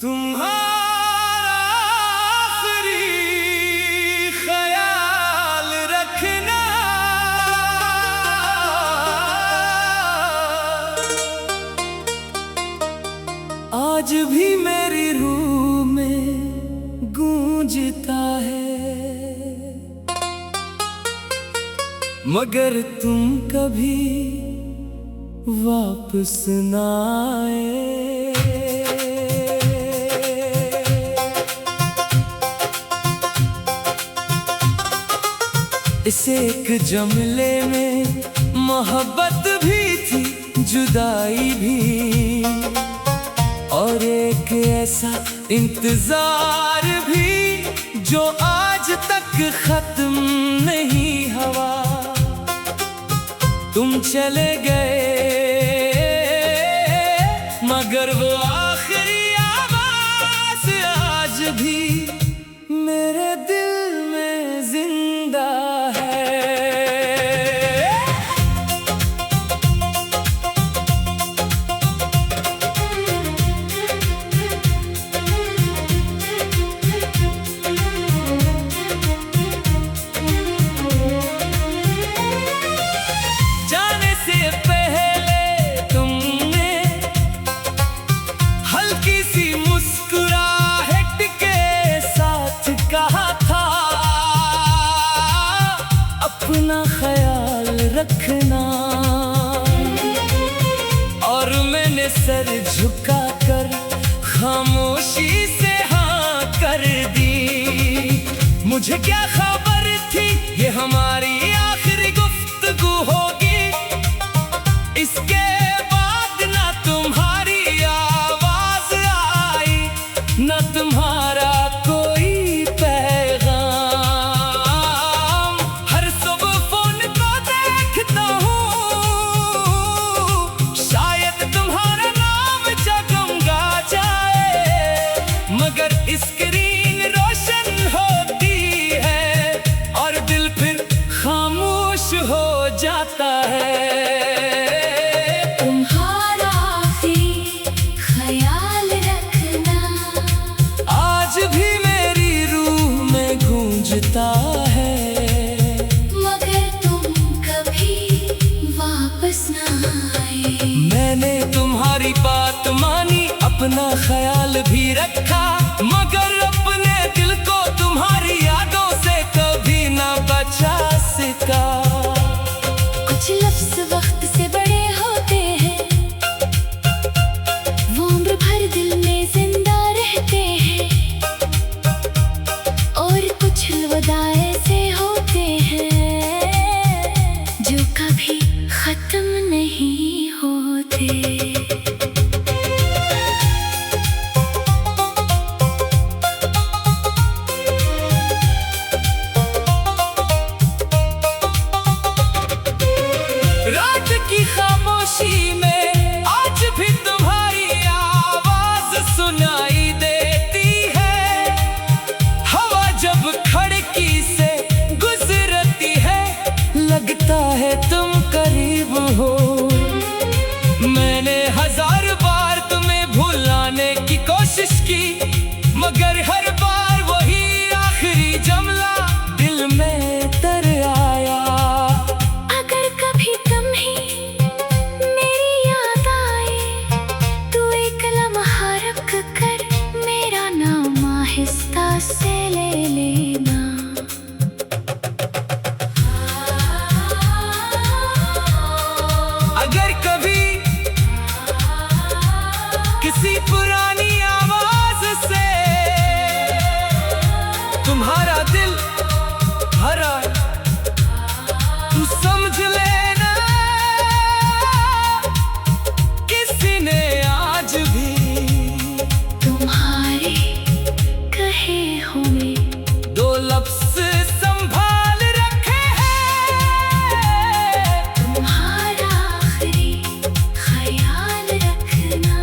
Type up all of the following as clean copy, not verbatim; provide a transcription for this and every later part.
तुम्हारा आखिरी ख्याल रखना, आज भी मेरी रूह में गूंजता है, मगर तुम कभी वापस ना आए। इस एक जमले में मोहब्बत भी थी, जुदाई भी, और एक ऐसा इंतजार भी जो आज तक खत्म नहीं हुआ। तुम चले गए मगर वो आखिरी आवाज आज भी मेरे दिल में जिंदा है। जाने से पहले तुमने हल्की सी मुस्कुराहट के साथ कहा था, अपना ख्याल रखना, और मैंने सर झुकाकर खामोशी से हाँ कर दी। मुझे क्या खबर थी ये हमारी आखिरी गुफ्तगू होगी, इसके बाद ना तुम्हारी आवाज आई ना तुम्हारा कोई पैगाम। हर सुबह फोन को देखता हूँ, शायद तुम्हारा नाम जगमगा जाए, मगर स्क्रीन रोशन होती है और दिल फिर खामोश हो जाता है। है मगर तुम कभी वापस ना आए। मैंने तुम्हारी बात मानी, अपना ख्याल भी रखा, मगर अपने दिल को तुम्हारी यादों से कभी ना बचा सका। कुछ लफ्ज़ वक्त से बड़े होते हैं, वो उम्र भर दिल में जिंदा रहते हैं, और कुछ अलविदा ऐसे होते हैं जो कभी खत्म नहीं होते। रात की खामोशी में आज भी तुम्हारी आवाज सुनाई देती है, हवा जब खिड़की से गुजरती है, लगता है तुम करीब हो। मैंने 1000 बार तुम्हें भुलाने की कोशिश की, मगर हर बार वही आखिरी जुमला दिल में तर आया। अगर कभी तुम ही मेरी याद आए, तो एक लम्हा रुक कर मेरा नाम आहिस्ता से ले लेना। अगर कभी किसी पुरानी आवाज से तुम्हारा दिल भरा, तू समझ लेना किसी ने आज भी तुम्हारे कहे हुए 2 लफ्ज़ संभाल रखे हैं। तुम्हारा आखिरी ख्याल रखना,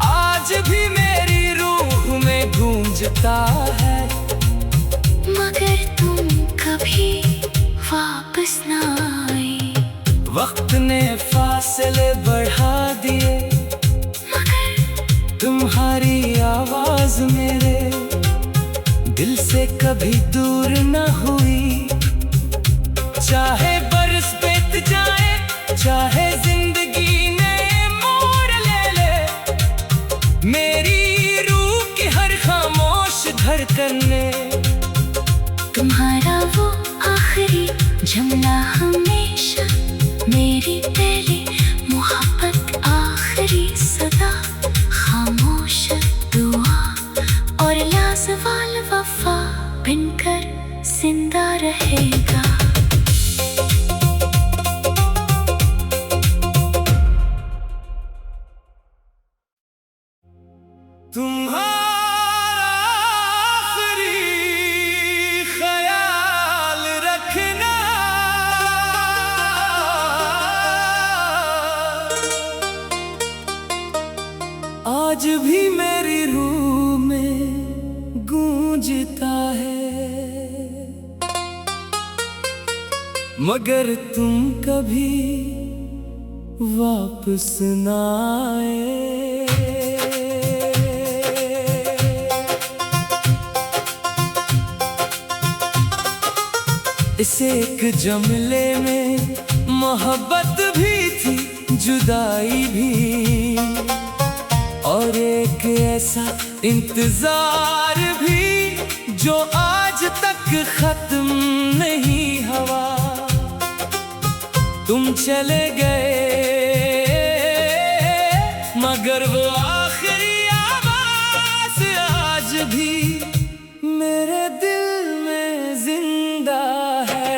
आज भी मेरी रूह में गूंजता है, मगर तुम कभी वापस ना आए। वक्त ने फासले बढ़ा दिए, मगर तुम्हारी आवाज मेरे दिल से कभी दूर न हुई। चाहे बरस बीत जाए, चाहे जिंदगी नए मोड़ ले ले, मेरी रूह की हर खामोश धड़कन ने तुम्हारा वो आखिरी जुमला हमेशा मेरी पहली मोहब्बत, आखिरी सदा, खामोश दुआ और लाजवाल वफा बनकर जिंदा रहेगा। तुम्हारा आखिरी ख्याल रखना, आज भी मेरी रूह में गूंजता है। मगर तुम कभी वापस ना आए। इस एक जमले में मोहब्बत भी थी, जुदाई भी, और एक ऐसा इंतजार भी जो आज तक खत्म नहीं हुआ। तुम चले गए मगर वो आखिरी आवाज आज भी मेरे दिल में जिंदा है।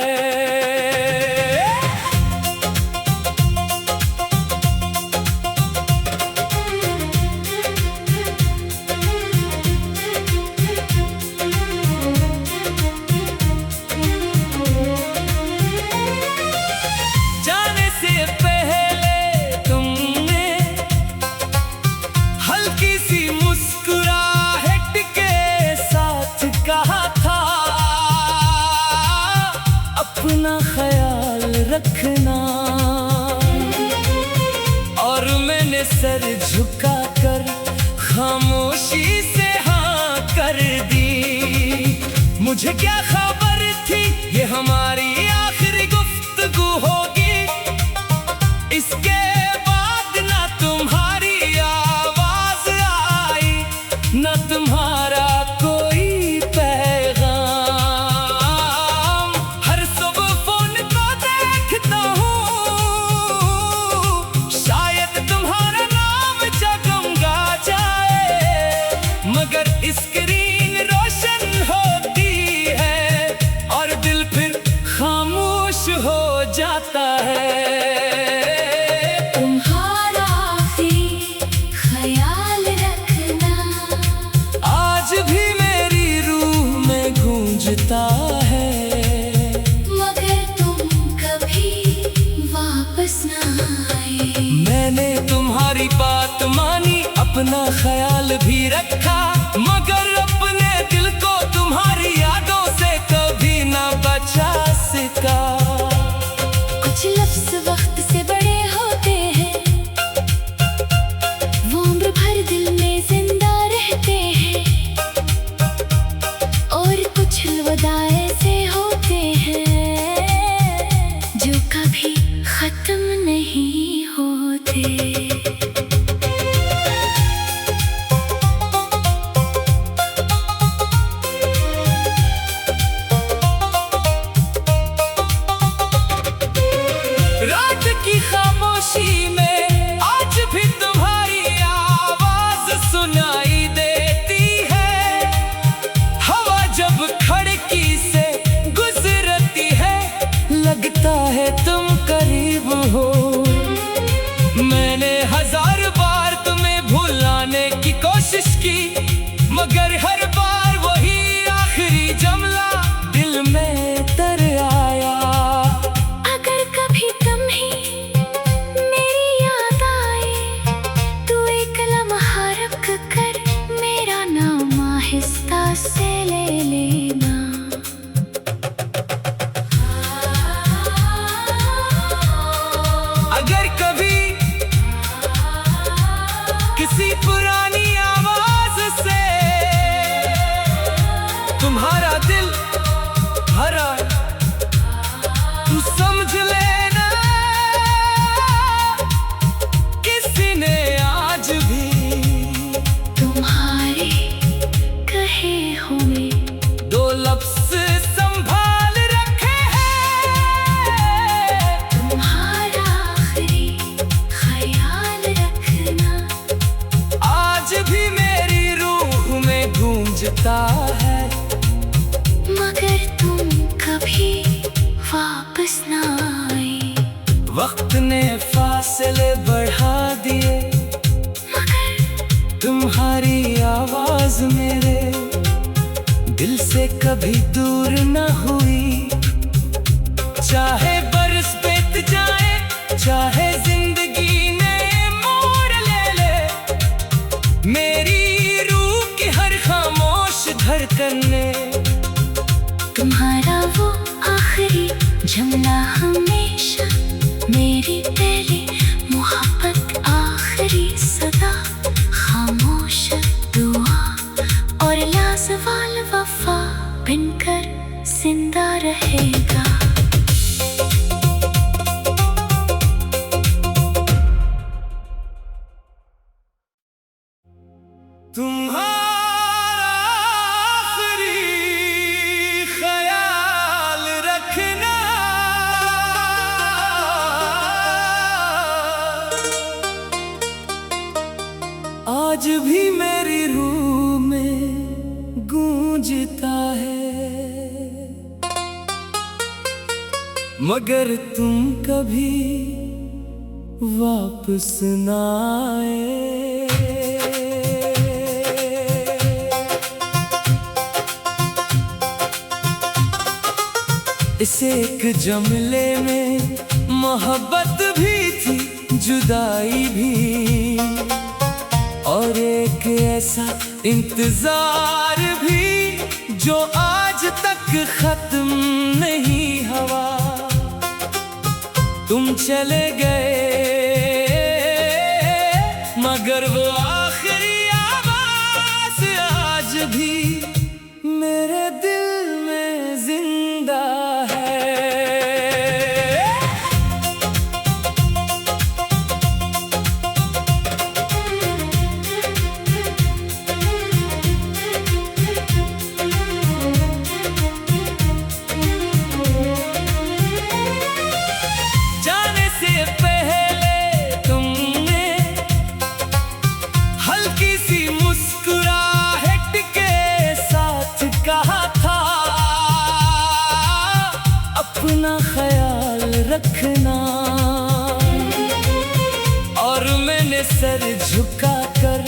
जाने से पहले तुमने हल्की सी मुस्कुराहट के साथ कहा था, अपना ख्याल रखना। और मैंने सर झुकाकर खामोशी से हाँ कर दी। मुझे क्या खबर थी ये हमारी आखिरी गुफ्तगू होगी। इसके बाद ना तुम्हारी आवाज आई, ना तुम्हारा कोई पैगाम। हर सुबह फोन को देखता हूँ, शायद तुम्हारा नाम जगमगा जाए, मगर स्क्रीन रोशन होती है और दिल फिर खामोश हो जाता है। तुम्हारा आखिरी ख्याल रखना, आज भी मेरी रूह में गूंजता है। मगर तुम कभी वापस ना आए। मैंने तुम्हारी बात मानी, अपना ख्याल भी रखा, मगर अपने दिल को तुम्हारी यादों से कभी ना बचा सका। कुछ लफ्ज़ वक्त से बड़े होते हैं, वो उम्र भर दिल में जिंदा रहते हैं, और कुछ अलविदा ऐसे होते हैं जो कभी खत्म नहीं होते। रात की खामोशी में आज भी तुम्हारी आवाज सुनाई देती है। हवा जब खिड़की से गुजरती है, लगता है तुम करीब हो। मैंने 1000 बार तुम्हें भुलाने की कोशिश की, मगर हर बार वही आखिरी जुमला दिल में तर आया। अगर कभी तुम ही मेरी याद आए, तो एक लम्हा रुक कर मेरा नाम आहिस्ता से ले लेना। अगर कभी किसी पुरानी गूंजता है, मगर तुम कभी वापस ना आए। वक्त ने फासले बढ़ा दिए, मगर तुम्हारी आवाज मेरे दिल से कभी दूर न हुई। चाहे बरस बीत जाए, चाहे जिंदगी ने मोड़ ले ले, मेरी रूह की हर खामोश धड़कन ने तुम्हारा वो आखिरी जुमला हमेशा मेरी पहली मोहब्बत, आखिरी सदा, खामोश दुआ और लाजवाल वफा बनकर जिंदा रहेगा। तुम्हारा आखिरी ख्याल रखना, आज भी मेरी रूह में गूंजता है, मगर तुम कभी वापस ना आए। इस एक जमले में मोहब्बत भी थी, जुदाई भी, और एक ऐसा इंतजार भी जो आज तक खत्म नहीं हुआ। तुम चले गए, मगर वो आखिरी आवाज आज भी मेरे दिल में जिंदा है। जाने से पहले तुमने हल्की सी मुस्कुराहट के साथ कहा था, अपना ख्याल रखना, और मैंने सर झुकाकर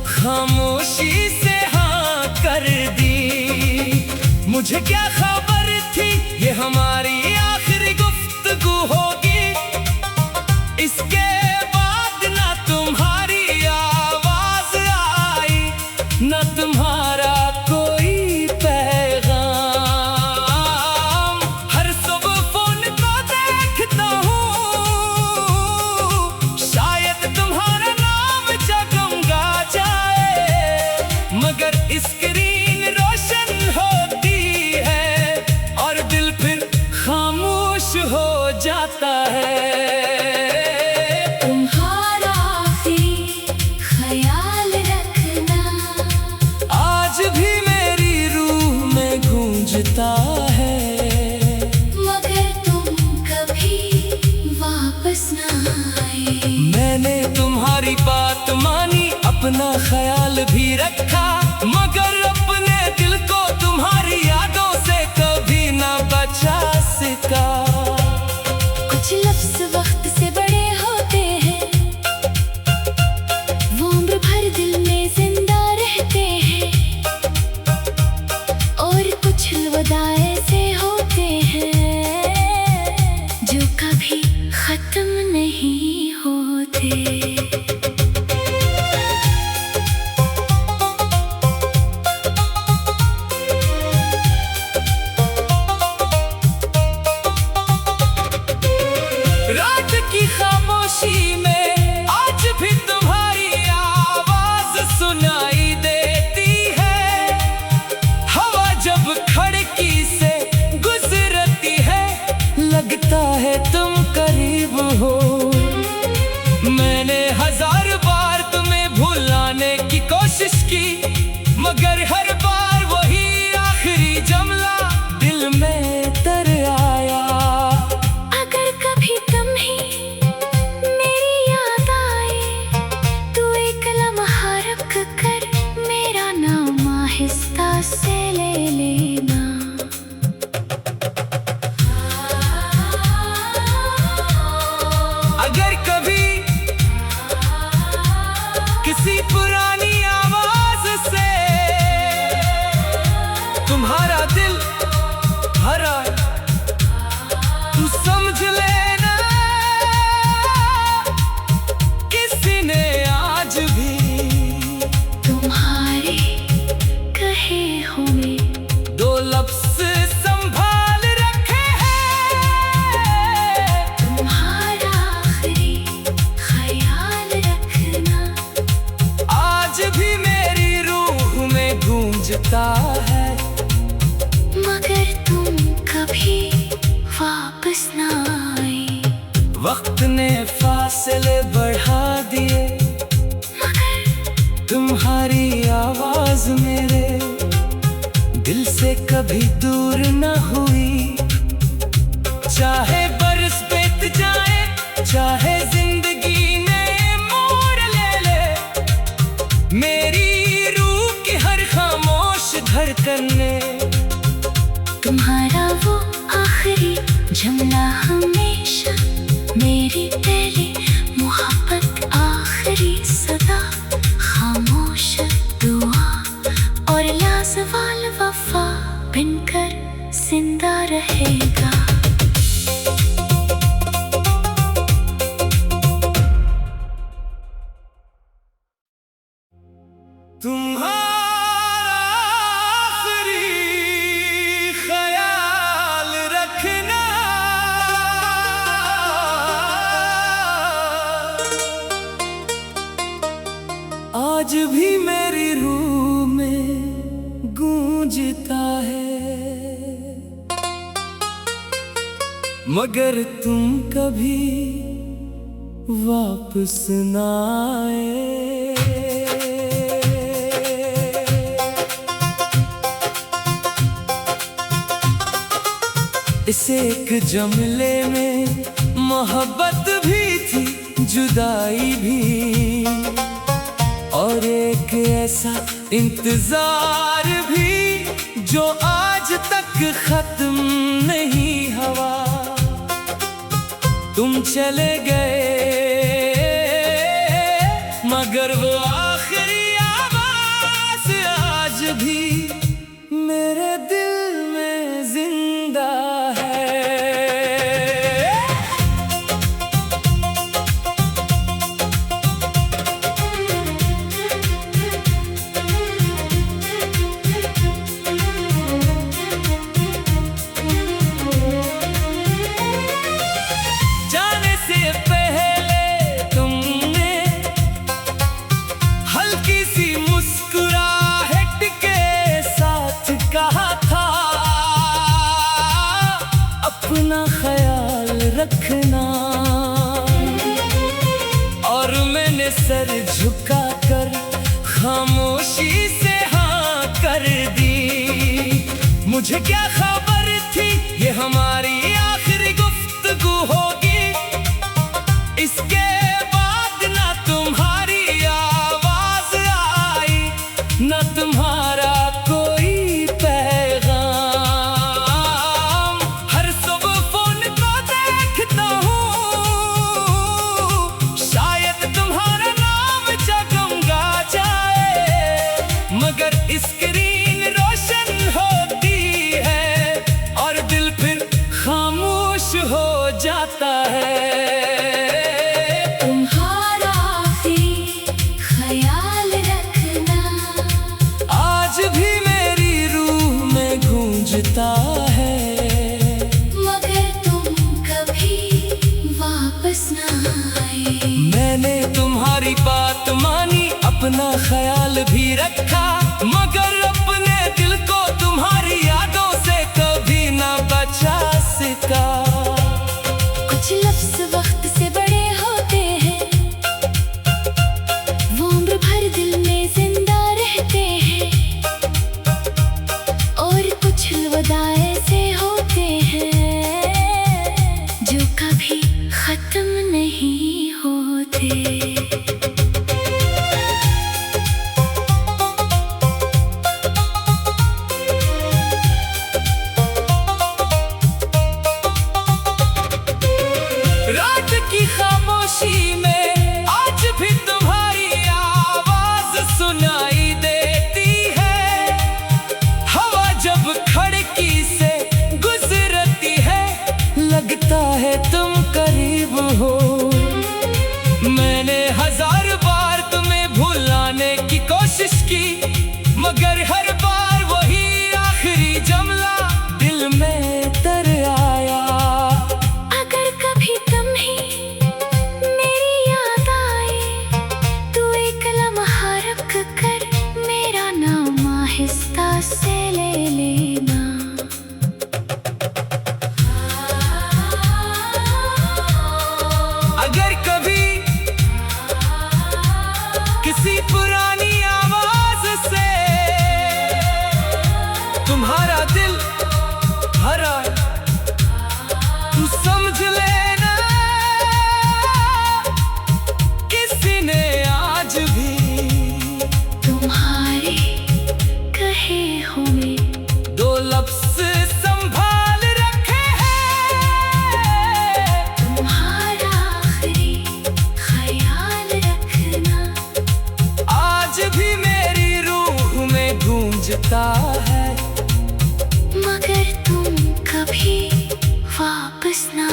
खामोशी से हाँ कर दी। मुझे क्या खबर थी ये हमारी आखिरी गुफ्तगू होगी, इसके बाद ना तुम्हारी आवाज आई, ना तुम्हारा कोई पैगाम। हर सुबह फोन को देखता हूँ, शायद तुम्हारा नाम जगमगा जाए, मगर स्क्रीन रोशन होती है और दिल फिर खामोश हो जाता है। तुम्हारा आखिरी ख्याल रखना, आज भी मेरी रूह में गूंजता है, मगर तुम कभी वापस ना आए। मैंने तुम्हारी बात मानी, अपना ख्याल भी रखा, मगर अपने दिल को तुम्हारी यादों से कभी ना बचा सका। कुछ लफ्ज़ वक्त से बड़े होते हैं, वो उम्र भर दिल में जिंदा रहते हैं, और कुछ अलविदा ऐसे होते हैं जो कभी खत्म नहीं होते। रात की खामोशी में आज भी तुम्हारी आवाज सुनाई देती है, हवा जब खिड़की से गुजरती है, लगता है तुम करीब हो। मैंने हजार बार तुम्हें भुलाने की कोशिश की, मगर हर बार वही आखिरी जुमला दिल में तर आया। अगर कभी तुम्हें मेरी याद आए, तो एक लम्हा रुक कर होता है, मगर तुम कभी वापस ना आए। वक्त ने फासले बढ़ा दिए, मगर तुम्हारी आवाज मेरे दिल से कभी दूर न हुई। चाहे बरस बीत जाए, चाहे जिंदगी ने मोड़ ले ले, मेरी रूह की हर खामोश धड़कन ने तुम्हारा वो आखिरी जुमला हमेशा मेरी तेरी मोहब्बत, आखिरी सदा, खामोश दुआ और लाजवाल वफा बनकर जिंदा रहेगा। तुम्हारा आखिरी ख्याल रखना, आज भी मेरी रूह में गूंजता है, मगर तुम कभी वापस ना आए। इस एक जुमले में मोहब्बत भी थी, जुदाई भी, और एक ऐसा इंतजार भी जो आज तक खत्म नहीं हुआ। तुम चले गए, मगर वो आखिरी आवाज आज भी मेरे दिल में जिंदा है। जाने से पहले तुमने हल्की सी मुस्कुराहट के साथ कहा था, अपना ख्याल रखना, और मैंने सर झुकाकर खामोशी से हाँ कर दी। मुझे क्या खबर थी ये हमारी आखिरी गुफ्तगू होगी, इसके बाद ना तुम्हारी आवाज आई, ना तुम्हारा कोई पैगाम। हर सुबह फोन को देखता हूँ, शायद तुम्हारा नाम जगमगा जाए, मगर स्क्रीन रोशन होती है और दिल फिर खामोश हो जाता है। तुम्हारा आखिरी ख्याल रखना, आज भी मेरी रूह में गूंजता है, मगर तुम कभी वापस ना आए। मैंने तुम्हारी बात मानी, अपना ख्याल भी रखा, मगर अपने दिल को तुम्हारी यादों से कभी ना बचा सका। कुछ लफ्ज़ वक्त से बड़े होते हैं, वो उम्र भर दिल में जिंदा रहते हैं, और कुछ अलविदा ऐसे होते हैं जो कभी खत्म नहीं होते। रात की खामोशी में आज भी तुम्हारी आवाज सुनाई देती है, हवा जब खिड़की से गुजरती है, लगता है तुम करीब हो। मैंने हजार बार तुम्हें भुलाने की कोशिश की, मगर हर बार वही आखिरी जुमला दिल में तर आया। अगर कभी तुम्हें मेरी याद आए, तो एक लम्हा रुक कर मेरा नाम आहिस्ता मुझसे ले लेना। अगर कभी किसी पुरानी आवाज से तुम्हारा दिल भरा, तू समझ लेना किसी ने आज भी तुम्हारे कहे हुए दो लफ्ज संभाल रखे हैं। तुम्हारा आखिरी ख्याल रखना आज भी मेरी रूह में गूंजता है। मगर तुम कभी वापस ना